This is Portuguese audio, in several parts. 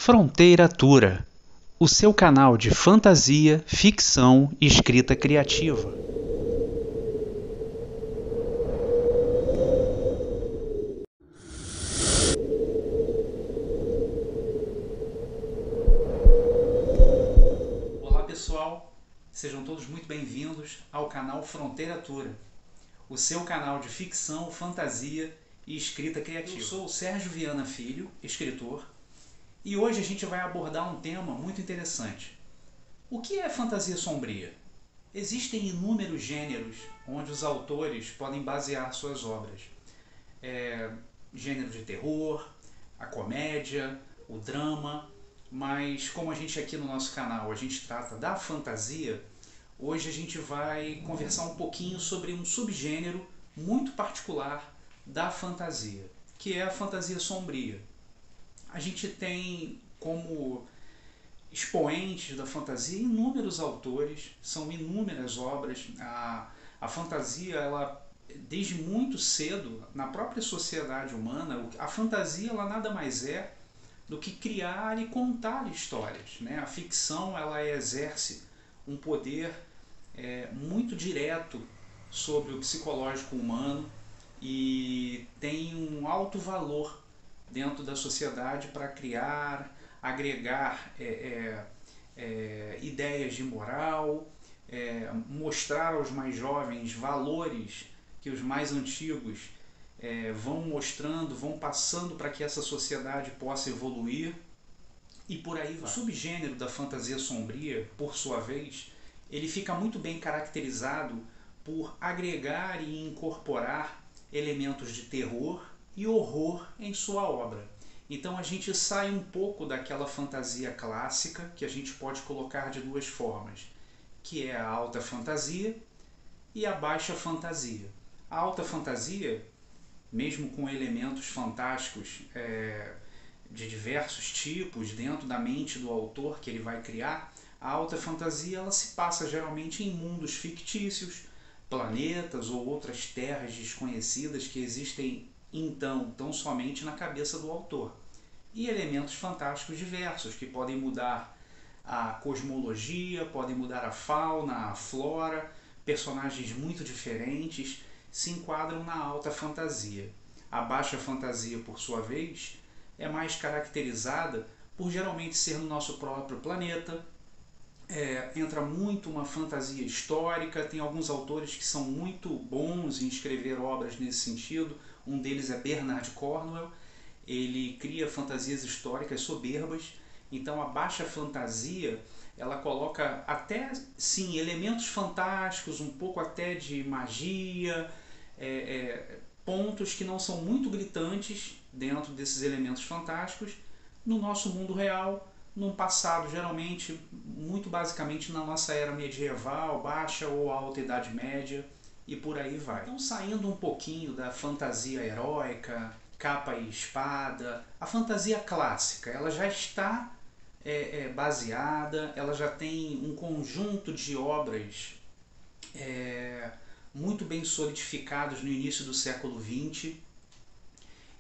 Fronteiratura, o seu canal de fantasia, ficção e escrita criativa. Olá pessoal, sejam todos muito bem-vindos ao canal Fronteiratura, o seu canal de ficção, fantasia e escrita criativa. Eu sou o Sérgio Viana Filho, escritor, e hoje a gente vai abordar um tema muito interessante. O que é fantasia sombria? Existem inúmeros gêneros onde os autores podem basear suas obras. Gênero de terror, a comédia, o drama, mas como a gente aqui no nosso canal a gente trata da fantasia, hoje a gente vai conversar um pouquinho sobre um subgênero muito particular da fantasia, que é a fantasia sombria. A gente tem como expoentes da fantasia inúmeros autores, são inúmeras obras. A fantasia, ela, desde muito cedo, na própria sociedade humana, a fantasia ela nada mais é do que criar e contar histórias, né? A ficção ela exerce um poder muito direto sobre o psicológico humano e tem um alto valor dentro da sociedade para criar, agregar ideias de moral, mostrar aos mais jovens valores que os mais antigos vão mostrando, vão passando para que essa sociedade possa evoluir e por aí vai. O subgênero da fantasia sombria, por sua vez, ele fica muito bem caracterizado por agregar e incorporar elementos de terror e horror em sua obra. Então a gente sai um pouco daquela fantasia clássica, que a gente pode colocar de duas formas, que é a alta fantasia e a baixa fantasia. A alta fantasia, mesmo com elementos fantásticos de diversos tipos dentro da mente do autor que ele vai criar, a alta fantasia ela se passa geralmente em mundos fictícios, planetas ou outras terras desconhecidas que existem então tão somente na cabeça do autor. E elementos fantásticos diversos que podem mudar a cosmologia, podem mudar a fauna, a flora, personagens muito diferentes se enquadram na alta fantasia. A baixa fantasia, por sua vez, é mais caracterizada por geralmente ser no nosso próprio planeta. Entra muito uma fantasia histórica, tem alguns autores que são muito bons em escrever obras nesse sentido. Um deles é Bernard Cornwell, ele cria fantasias históricas soberbas. Então a baixa fantasia, ela coloca até, sim, elementos fantásticos, um pouco até de magia, pontos que não são muito gritantes dentro desses elementos fantásticos, no nosso mundo real, num passado geralmente, muito basicamente na nossa era medieval, baixa ou alta Idade Média, e por aí vai. Então, saindo um pouquinho da fantasia heróica, capa e espada, a fantasia clássica, ela já está baseada, ela já tem um conjunto de obras muito bem solidificados no início do século XX,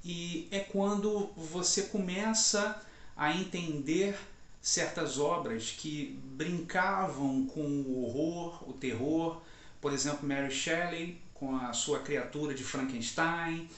e é quando você começa a entender certas obras que brincavam com o horror, o terror. Por exemplo, Mary Shelley com a sua criatura de Frankenstein,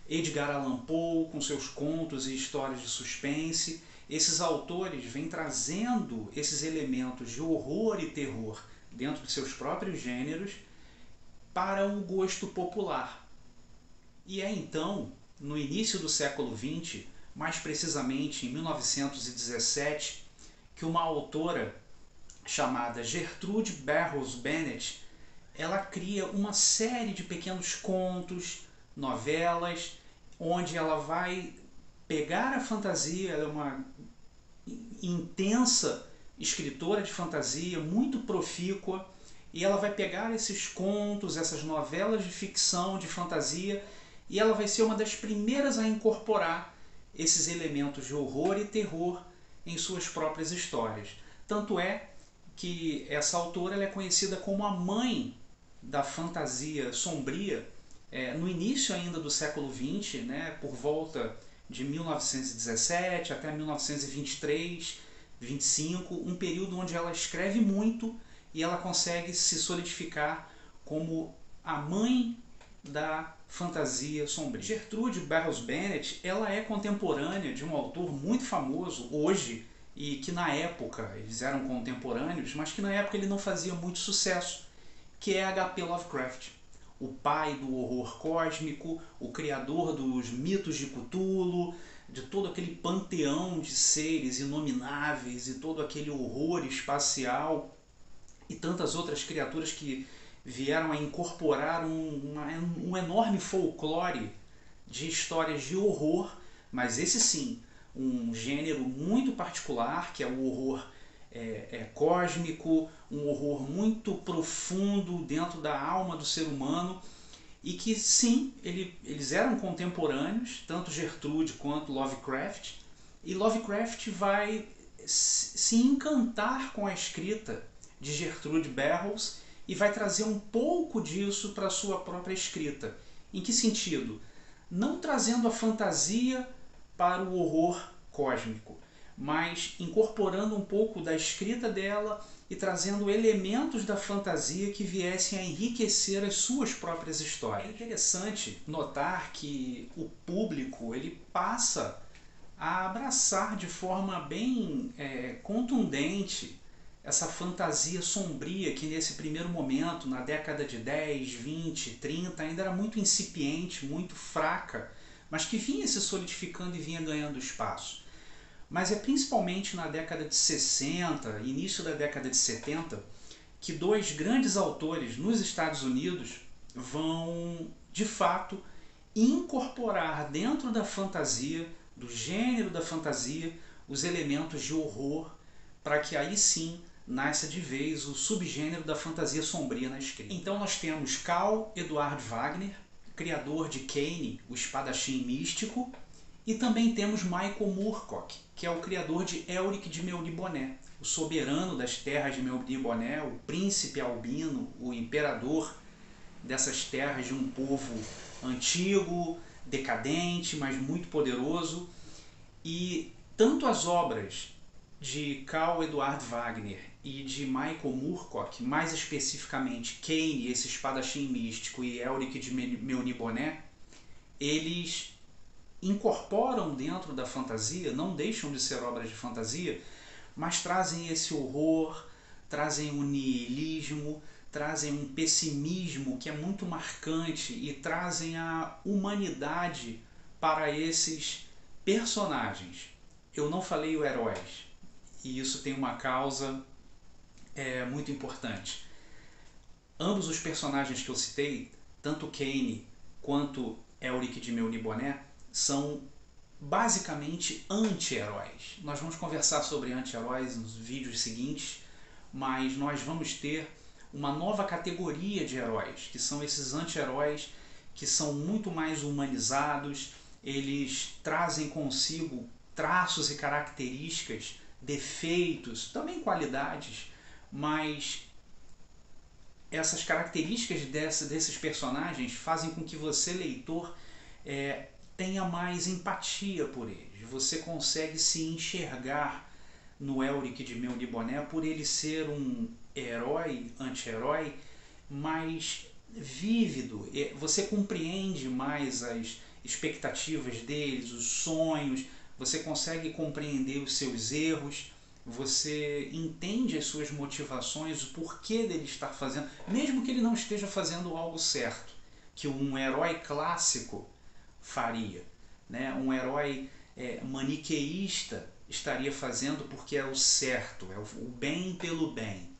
Edgar Allan Poe com seus contos e histórias de suspense. Esses autores vêm trazendo esses elementos de horror e terror dentro de seus próprios gêneros para o gosto popular. E é então, no início do século XX, mais precisamente em 1917, que uma autora chamada Gertrude Burroughs Bennett, ela cria uma série de pequenos contos, novelas, onde ela vai pegar a fantasia. Ela é uma intensa escritora de fantasia, muito profícua, e ela vai pegar esses contos, essas novelas de ficção, de fantasia, e ela vai ser uma das primeiras a incorporar esses elementos de horror e terror em suas próprias histórias. Tanto é que essa autora ela é conhecida como a mãe da fantasia sombria no início ainda do século XX, né, por volta de 1917 até 1923, 25, um período onde ela escreve muito e ela consegue se solidificar como a mãe da fantasia sombria. Gertrude Burroughs Bennett, ela é contemporânea de um autor muito famoso hoje e que na época eles eram contemporâneos, mas que na época ele não fazia muito sucesso, que é H.P. Lovecraft, o pai do horror cósmico, o criador dos mitos de Cthulhu, de todo aquele panteão de seres inomináveis e todo aquele horror espacial e tantas outras criaturas que vieram a incorporar um enorme folclore de histórias de horror, mas esse sim, um gênero muito particular, que é o horror cósmico, um horror muito profundo dentro da alma do ser humano, e que sim, eles eram contemporâneos, tanto Gertrude quanto Lovecraft, e Lovecraft vai se encantar com a escrita de Gertrude Burroughs e vai trazer um pouco disso para a sua própria escrita. Em que sentido? Não trazendo a fantasia para o horror cósmico, mas incorporando um pouco da escrita dela e trazendo elementos da fantasia que viessem a enriquecer as suas próprias histórias. É interessante notar que o público ele passa a abraçar de forma bem contundente essa fantasia sombria que nesse primeiro momento, na década de 10, 20, 30, ainda era muito incipiente, muito fraca, mas que vinha se solidificando e vinha ganhando espaço. Mas é principalmente na década de 60, início da década de 70, que dois grandes autores nos Estados Unidos vão, de fato, incorporar dentro da fantasia, do gênero da fantasia, os elementos de horror, para que aí sim nasça de vez o subgênero da fantasia sombria na escrita. Então nós temos Carl Eduard Wagner, criador de Kane, o espadachim místico, e também temos Michael Moorcock, que é o criador de Elric de Melniboné, o soberano das terras de Melniboné, o príncipe albino, o imperador dessas terras de um povo antigo, decadente, mas muito poderoso. E tanto as obras de Carl Eduard Wagner e de Michael Moorcock, mais especificamente Kane, esse espadachim místico, e Elric de Melniboné, eles incorporam dentro da fantasia, não deixam de ser obras de fantasia, mas trazem esse horror, trazem um niilismo, trazem um pessimismo que é muito marcante e trazem a humanidade para esses personagens. Eu não falei o heróis, e isso tem uma causa muito importante. Ambos os personagens que eu citei, tanto Kane quanto Elric de Melniboné, são basicamente anti-heróis. Nós vamos conversar sobre anti-heróis nos vídeos seguintes, mas nós vamos ter uma nova categoria de heróis, que são esses anti-heróis que são muito mais humanizados, eles trazem consigo traços e características, defeitos, também qualidades, mas essas características desses personagens fazem com que você, leitor, tenha mais empatia por eles. Você consegue se enxergar no Elric de Melniboné por ele ser um herói, anti-herói, mais vívido. Você compreende mais as expectativas deles, os sonhos, você consegue compreender os seus erros, você entende as suas motivações, o porquê dele estar fazendo, mesmo que ele não esteja fazendo algo certo, que um herói clássico faria, né? Um herói maniqueísta estaria fazendo porque é o certo, é o bem pelo bem.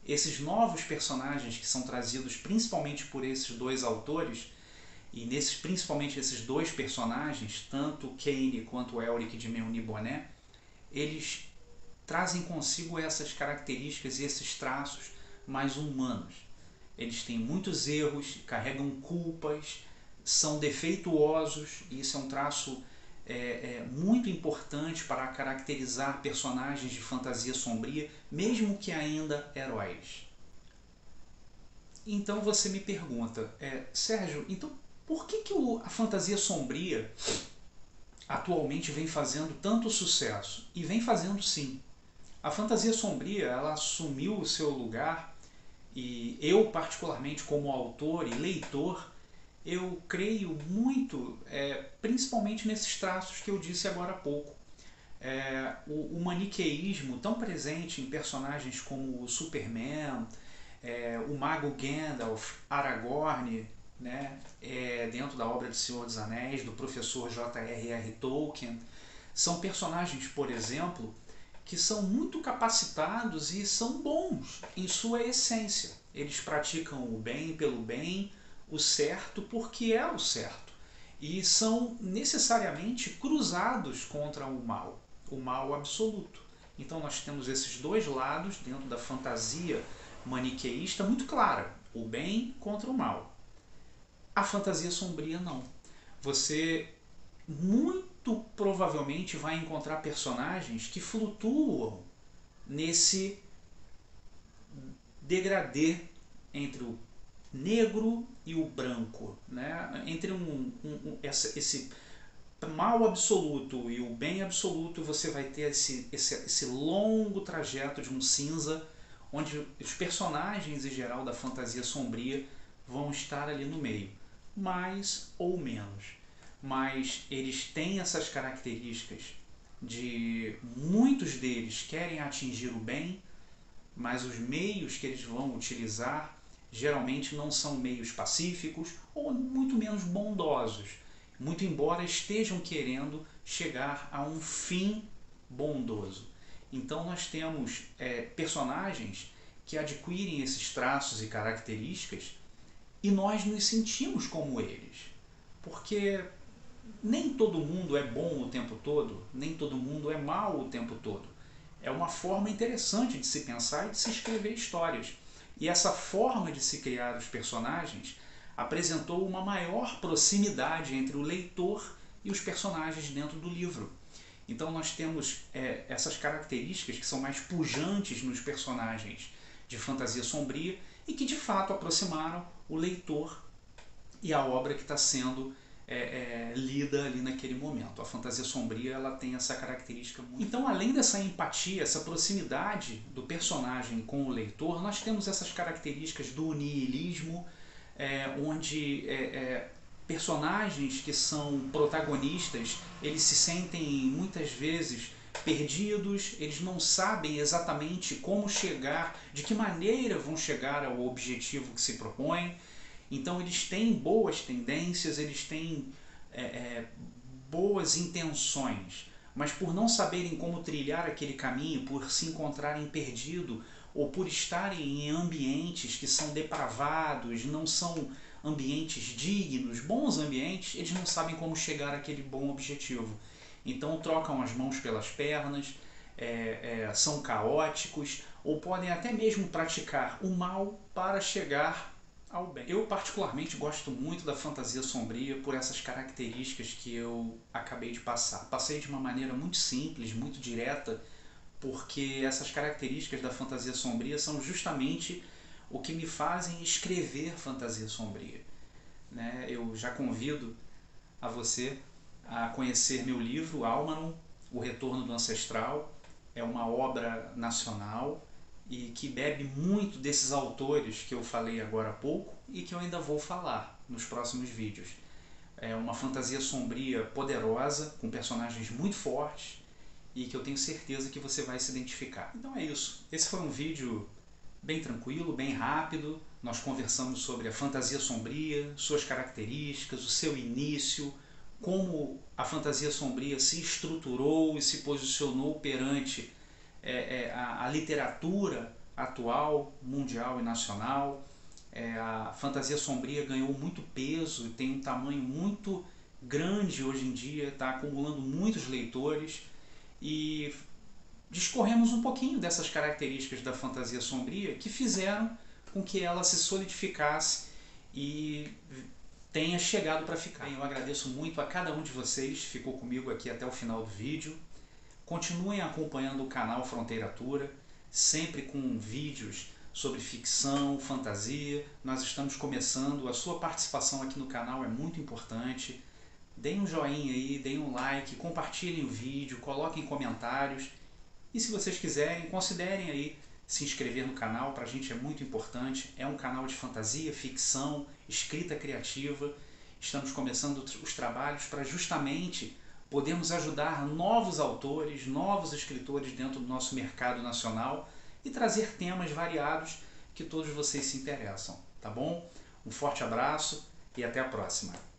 Esses novos personagens que são trazidos principalmente por esses dois autores, e principalmente esses dois personagens, tanto Kane quanto Elric de Melniboné, eles trazem consigo essas características e esses traços mais humanos. Eles têm muitos erros, carregam culpas, são defeituosos, e isso é um traço muito importante para caracterizar personagens de fantasia sombria, mesmo que ainda heróis. Então você me pergunta, Sérgio, então por que a fantasia sombria atualmente vem fazendo tanto sucesso, e vem fazendo sim. A fantasia sombria, ela assumiu o seu lugar, e eu particularmente como autor e leitor, eu creio muito, principalmente nesses traços que eu disse agora há pouco. O maniqueísmo tão presente em personagens como o Superman, o Mago Gandalf, Aragorn, né, dentro da obra de Senhor dos Anéis, do professor J.R.R. Tolkien, são personagens, por exemplo, que são muito capacitados e são bons em sua essência. Eles praticam o bem pelo bem, o certo porque é o certo, e são necessariamente cruzados contra o mal absoluto. Então nós temos esses dois lados dentro da fantasia maniqueísta muito clara, o bem contra o mal. A fantasia sombria não. Você muito provavelmente vai encontrar personagens que flutuam nesse degradê entre o negro e o branco, né? Entre esse mal absoluto e o bem absoluto, você vai ter esse longo trajeto de um cinza, onde os personagens em geral da fantasia sombria vão estar ali no meio, mais ou menos. Mas eles têm essas características de muitos deles querem atingir o bem, mas os meios que eles vão utilizar geralmente não são meios pacíficos ou muito menos bondosos, muito embora estejam querendo chegar a um fim bondoso. Então nós temos personagens que adquirem esses traços e características e nós nos sentimos como eles, porque nem todo mundo é bom o tempo todo, nem todo mundo é mal o tempo todo. É uma forma interessante de se pensar e de se escrever histórias. E essa forma de se criar os personagens apresentou uma maior proximidade entre o leitor e os personagens dentro do livro. Então nós temos essas características que são mais pujantes nos personagens de fantasia sombria e que de fato aproximaram o leitor e a obra que está sendo lida ali naquele momento. A fantasia sombria, ela tem essa característica muito... Então, além dessa empatia, essa proximidade do personagem com o leitor, nós temos essas características do niilismo, onde personagens que são protagonistas, eles se sentem muitas vezes perdidos, eles não sabem exatamente como chegar, de que maneira vão chegar ao objetivo que se propõem. Então eles têm boas tendências, eles têm boas intenções, mas por não saberem como trilhar aquele caminho, por se encontrarem perdidos ou por estarem em ambientes que são depravados, não são ambientes dignos, bons ambientes, eles não sabem como chegar àquele bom objetivo. Então trocam as mãos pelas pernas, são caóticos ou podem até mesmo praticar o mal para chegar ao bem. Eu particularmente gosto muito da fantasia sombria por essas características que eu acabei de passar. Passei de uma maneira muito simples, muito direta, porque essas características da fantasia sombria são justamente o que me fazem escrever fantasia sombria, né? Eu já convido a você a conhecer meu livro, Almanon, O Retorno do Ancestral. É uma obra nacional e que bebe muito desses autores que eu falei agora há pouco e que eu ainda vou falar nos próximos vídeos. É uma fantasia sombria poderosa, com personagens muito fortes e que eu tenho certeza que você vai se identificar. Então é isso. Esse foi um vídeo bem tranquilo, bem rápido. Nós conversamos sobre a fantasia sombria, suas características, o seu início, como a fantasia sombria se estruturou e se posicionou perante a literatura atual, mundial e nacional. A fantasia sombria ganhou muito peso, tem um tamanho muito grande hoje em dia, está acumulando muitos leitores, e discorremos um pouquinho dessas características da fantasia sombria que fizeram com que ela se solidificasse e tenha chegado para ficar. Eu agradeço muito a cada um de vocês que ficou comigo aqui até o final do vídeo. Continuem acompanhando o canal Fronteiratura, sempre com vídeos sobre ficção, fantasia. Nós estamos começando, a sua participação aqui no canal é muito importante. deem um joinha aí, deem um like, compartilhem o vídeo, coloquem comentários. E se vocês quiserem, considerem aí se inscrever no canal, para a gente é muito importante. É um canal de fantasia, ficção, escrita criativa. Estamos começando os trabalhos para justamente podermos ajudar novos autores, novos escritores dentro do nosso mercado nacional e trazer temas variados que todos vocês se interessam, tá bom? Um forte abraço e até a próxima!